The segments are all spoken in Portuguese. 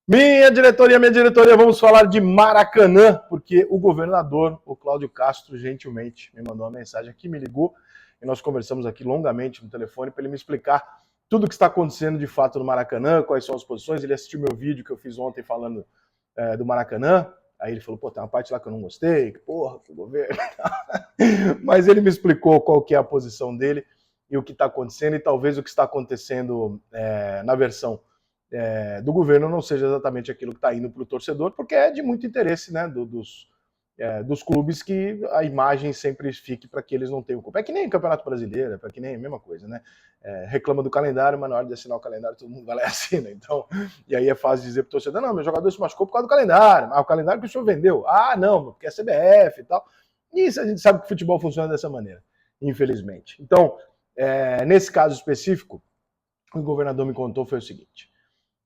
Minha diretoria, vamos falar de Maracanã, porque o governador, o Cláudio Castro, gentilmente me mandou uma mensagem aqui, me ligou, e nós conversamos aqui longamente no telefone para ele me explicar tudo o que está acontecendo de fato no Maracanã, quais são as posições. Ele assistiu meu vídeo que eu fiz ontem falando do Maracanã, aí ele falou, pô, tem uma parte lá que eu não gostei, que porra, que governo. Mas ele me explicou qual que é a posição dele e o que está acontecendo, e talvez o que está acontecendo na versão do governo não seja exatamente aquilo que está indo para o torcedor, porque é de muito interesse, né, dos clubes, que a imagem sempre fique para que eles não tenham culpa. É que nem o Campeonato Brasileiro, é que nem a mesma coisa, né? Reclama do calendário, mas na hora de assinar o calendário todo mundo vai lá e assina. Então, e aí é fácil dizer para o torcedor, não, meu jogador se machucou por causa do calendário, mas o calendário que o senhor vendeu. Ah, não, porque é CBF e tal. E isso a gente sabe que o futebol funciona dessa maneira, infelizmente. Então, nesse caso específico, o governador me contou foi o seguinte: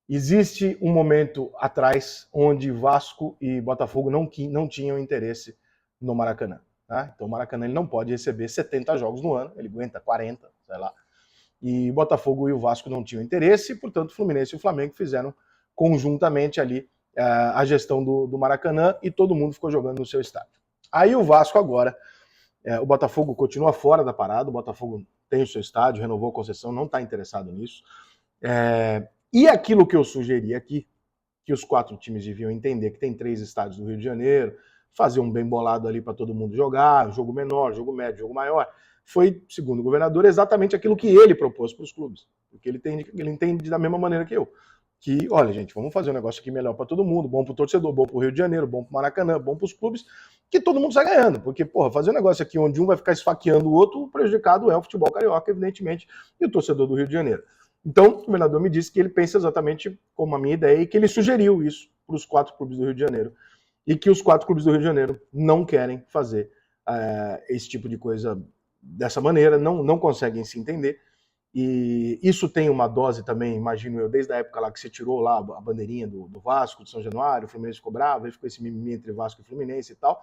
existe um momento atrás onde Vasco e Botafogo não tinham interesse no Maracanã. Tá? Então o Maracanã ele não pode receber 70 jogos no ano, ele aguenta 40, sei lá. E o Botafogo e o Vasco não tinham interesse, e, portanto, o Fluminense e o Flamengo fizeram conjuntamente ali a gestão do Maracanã, e todo mundo ficou jogando no seu estádio. Aí o Vasco agora, o Botafogo continua fora da parada, o Botafogo tem o seu estádio, renovou a concessão, não está interessado nisso. E aquilo que eu sugeri aqui, que os 4 times deviam entender que tem 3 estádios do Rio de Janeiro, fazer um bem bolado ali para todo mundo jogar, jogo menor, jogo médio, jogo maior, foi, segundo o governador, exatamente aquilo que ele propôs para os clubes. Porque ele entende da mesma maneira que eu. Que, olha, gente, vamos fazer um negócio aqui melhor para todo mundo, bom para o torcedor, bom para o Rio de Janeiro, bom para o Maracanã, bom para os clubes, que todo mundo sai ganhando. Porque, porra, fazer um negócio aqui onde um vai ficar esfaqueando o outro, o prejudicado é o futebol carioca, evidentemente, e o torcedor do Rio de Janeiro. Então, o governador me disse que ele pensa exatamente como a minha ideia, e que ele sugeriu isso para os 4 clubes do Rio de Janeiro, e que os 4 clubes do Rio de Janeiro não querem fazer esse tipo de coisa dessa maneira, não conseguem se entender. E isso tem uma dose também, imagino eu, desde a época lá que você tirou lá a bandeirinha do Vasco, de São Januário, o Fluminense ficou bravo, aí ficou esse mimimi entre Vasco e Fluminense e tal.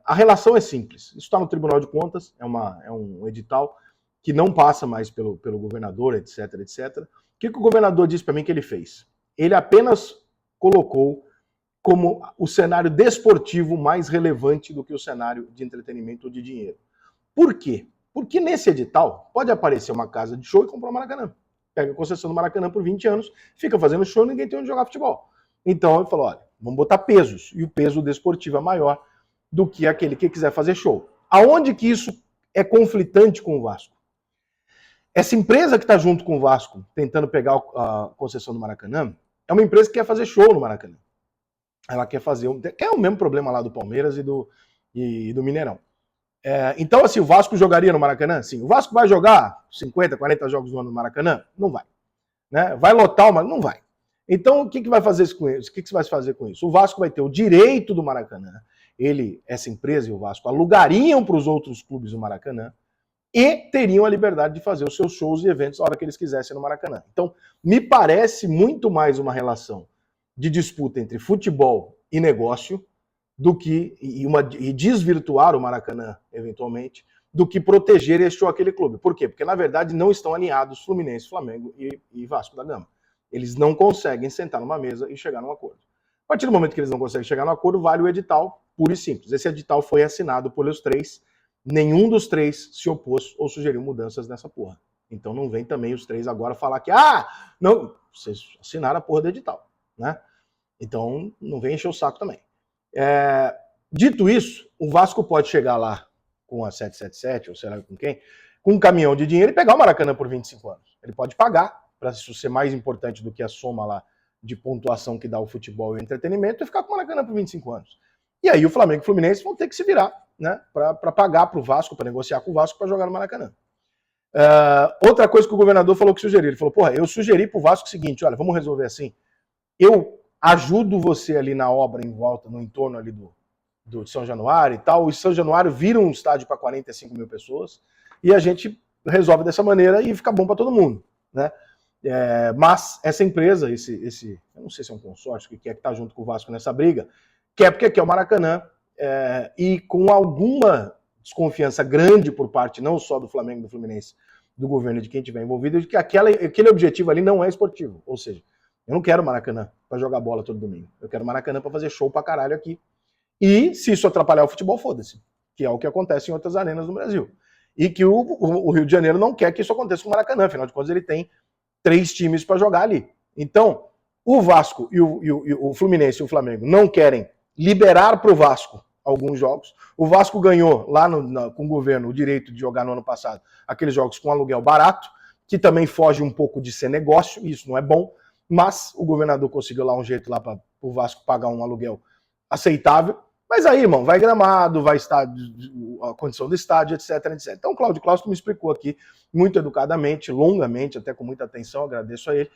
A relação é simples, isso está no Tribunal de Contas, é um edital que não passa mais pelo governador, etc, etc. O que o governador disse para mim que ele fez? Ele apenas colocou como o cenário desportivo mais relevante do que o cenário de entretenimento ou de dinheiro. Por quê? Porque nesse edital pode aparecer uma casa de show e comprar o Maracanã. Pega a concessão do Maracanã por 20 anos, fica fazendo show e ninguém tem onde jogar futebol. Então ele falou, olha, vamos botar pesos, e o peso desportivo é maior do que aquele que quiser fazer show. Aonde que isso é conflitante com o Vasco? Essa empresa que está junto com o Vasco, tentando pegar a concessão do Maracanã, é uma empresa que quer fazer show no Maracanã. Ela quer fazer é o mesmo problema lá do Palmeiras e do Mineirão. Então, assim, o Vasco jogaria no Maracanã? Sim. O Vasco vai jogar 50, 40 jogos no ano no Maracanã? Não vai. Né? Vai lotar, mas não vai. Então, o que vai fazer com isso? O que você vai fazer com isso? O Vasco vai ter o direito do Maracanã. Essa empresa e o Vasco alugariam para os outros clubes o Maracanã, e teriam a liberdade de fazer os seus shows e eventos a hora que eles quisessem no Maracanã. Então, me parece muito mais uma relação de disputa entre futebol e negócio do que e desvirtuar o Maracanã, eventualmente, do que proteger este ou aquele clube. Por quê? Porque, na verdade, não estão alinhados Fluminense, Flamengo e Vasco da Gama. Eles não conseguem sentar numa mesa e chegar num acordo. A partir do momento que eles não conseguem chegar num acordo, vale o edital, puro e simples. Esse edital foi assinado pelos 3. Nenhum dos 3 se opôs ou sugeriu mudanças nessa porra. Então não vem também os 3 agora falar que, não, vocês assinaram a porra do edital, né? Então não vem encher o saco também. Dito isso, o Vasco pode chegar lá com a 777, ou sei lá com quem, com um caminhão de dinheiro e pegar o Maracanã por 25 anos. Ele pode pagar, para isso ser mais importante do que a soma lá de pontuação que dá o futebol e o entretenimento, e ficar com o Maracanã por 25 anos. E aí o Flamengo e o Fluminense vão ter que se virar, né, para pagar para o Vasco, para negociar com o Vasco para jogar no Maracanã. Outra coisa que o governador falou que sugeriu, ele falou, porra, eu sugeri para o Vasco o seguinte, olha, vamos resolver assim, eu ajudo você ali na obra em volta, no entorno ali do São Januário e tal, o São Januário vira um estádio para 45 mil pessoas, e a gente resolve dessa maneira e fica bom para todo mundo, né? Mas essa empresa, eu não sei se é um consórcio que está junto com o Vasco nessa briga, quer porque quer o Maracanã, e com alguma desconfiança grande por parte não só do Flamengo, do Fluminense, do governo, de quem estiver envolvido, de que aquele objetivo ali não é esportivo. Ou seja, Eu não quero Maracanã para jogar bola todo domingo. Eu quero Maracanã para fazer show pra caralho aqui. E se isso atrapalhar o futebol, foda-se. Que é o que acontece em outras arenas no Brasil. E que o Rio de Janeiro não quer que isso aconteça com o Maracanã. Afinal de contas, ele tem 3 times para jogar ali. Então, o Vasco e o Fluminense e o Flamengo não querem liberar para o Vasco alguns jogos. O Vasco ganhou lá com o governo o direito de jogar no ano passado aqueles jogos com aluguel barato, que também foge um pouco de ser negócio, isso não é bom, mas o governador conseguiu lá um jeito lá para o Vasco pagar um aluguel aceitável. Mas aí, irmão, vai gramado, vai estádio, a condição do estádio, etc, etc. Então, o Cláudio Claustro me explicou aqui, muito educadamente, longamente, até com muita atenção, agradeço a ele,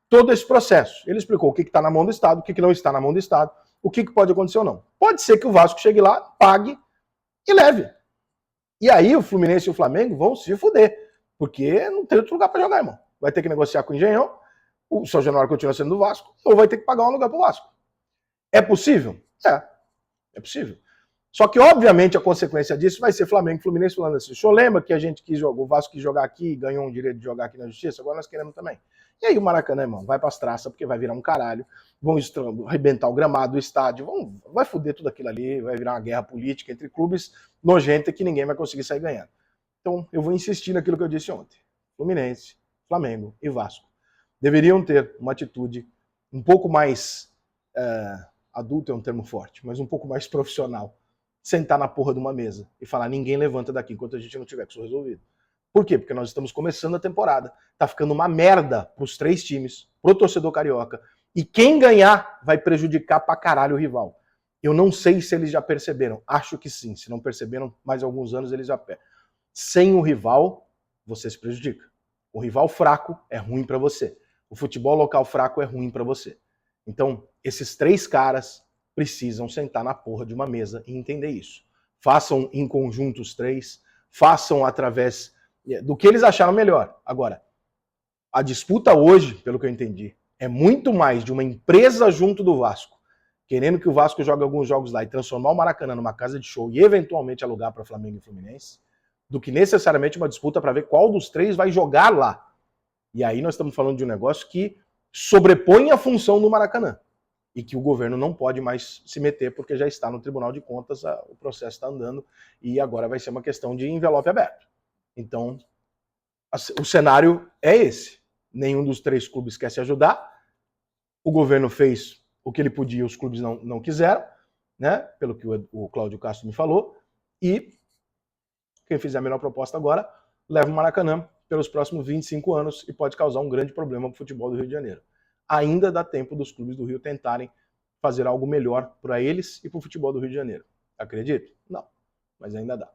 todo esse processo. Ele explicou o que está na mão do Estado, o que não está na mão do Estado, o que pode acontecer ou não. Pode ser que o Vasco chegue lá, pague e leve. E aí o Fluminense e o Flamengo vão se fuder, porque não tem outro lugar para jogar, irmão. Vai ter que negociar com o Engenhão, o São Januário continua sendo do Vasco, ou vai ter que pagar um lugar para o Vasco. É possível? É possível. Só que, obviamente, a consequência disso vai ser Flamengo e Fluminense falando assim: o senhor lembra que a gente quis jogar, o Vasco quis jogar aqui e ganhou um direito de jogar aqui na Justiça? Agora nós queremos também. E aí o Maracanã, irmão, vai pras traças, porque vai virar um caralho, vão arrebentar o gramado, o estádio, vai foder tudo aquilo ali, vai virar uma guerra política entre clubes nojenta que ninguém vai conseguir sair ganhando. Então, eu vou insistir naquilo que eu disse ontem. Fluminense, Flamengo e Vasco deveriam ter uma atitude um pouco mais... adulto é um termo forte, mas um pouco mais profissional. Sentar na porra de uma mesa e falar: ninguém levanta daqui enquanto a gente não tiver com isso resolvido. Por quê? Porque nós estamos começando a temporada. Tá ficando uma merda pros 3 times, pro torcedor carioca. E quem ganhar vai prejudicar pra caralho o rival. Eu não sei se eles já perceberam. Acho que sim. Se não perceberam, mais alguns anos eles já perdem. Sem o rival, você se prejudica. O rival fraco é ruim pra você. O futebol local fraco é ruim pra você. Então, esses 3 caras precisam sentar na porra de uma mesa e entender isso. Façam em conjunto os 3, façam através do que eles acharam melhor. Agora, a disputa hoje, pelo que eu entendi, é muito mais de uma empresa junto do Vasco, querendo que o Vasco jogue alguns jogos lá e transformar o Maracanã numa casa de show e eventualmente alugar para Flamengo e Fluminense, do que necessariamente uma disputa para ver qual dos 3 vai jogar lá. E aí nós estamos falando de um negócio que sobrepõe a função do Maracanã e que o governo não pode mais se meter porque já está no Tribunal de Contas, o processo está andando e agora vai ser uma questão de envelope aberto. Então, o cenário é esse. Nenhum dos 3 clubes quer se ajudar. O governo fez o que ele podia, os clubes não quiseram, né? Pelo que o Cláudio Castro me falou. E quem fizer a melhor proposta agora leva o Maracanã pelos próximos 25 anos e pode causar um grande problema para o futebol do Rio de Janeiro. Ainda dá tempo dos clubes do Rio tentarem fazer algo melhor para eles e para o futebol do Rio de Janeiro. Acredito? Não, mas ainda dá.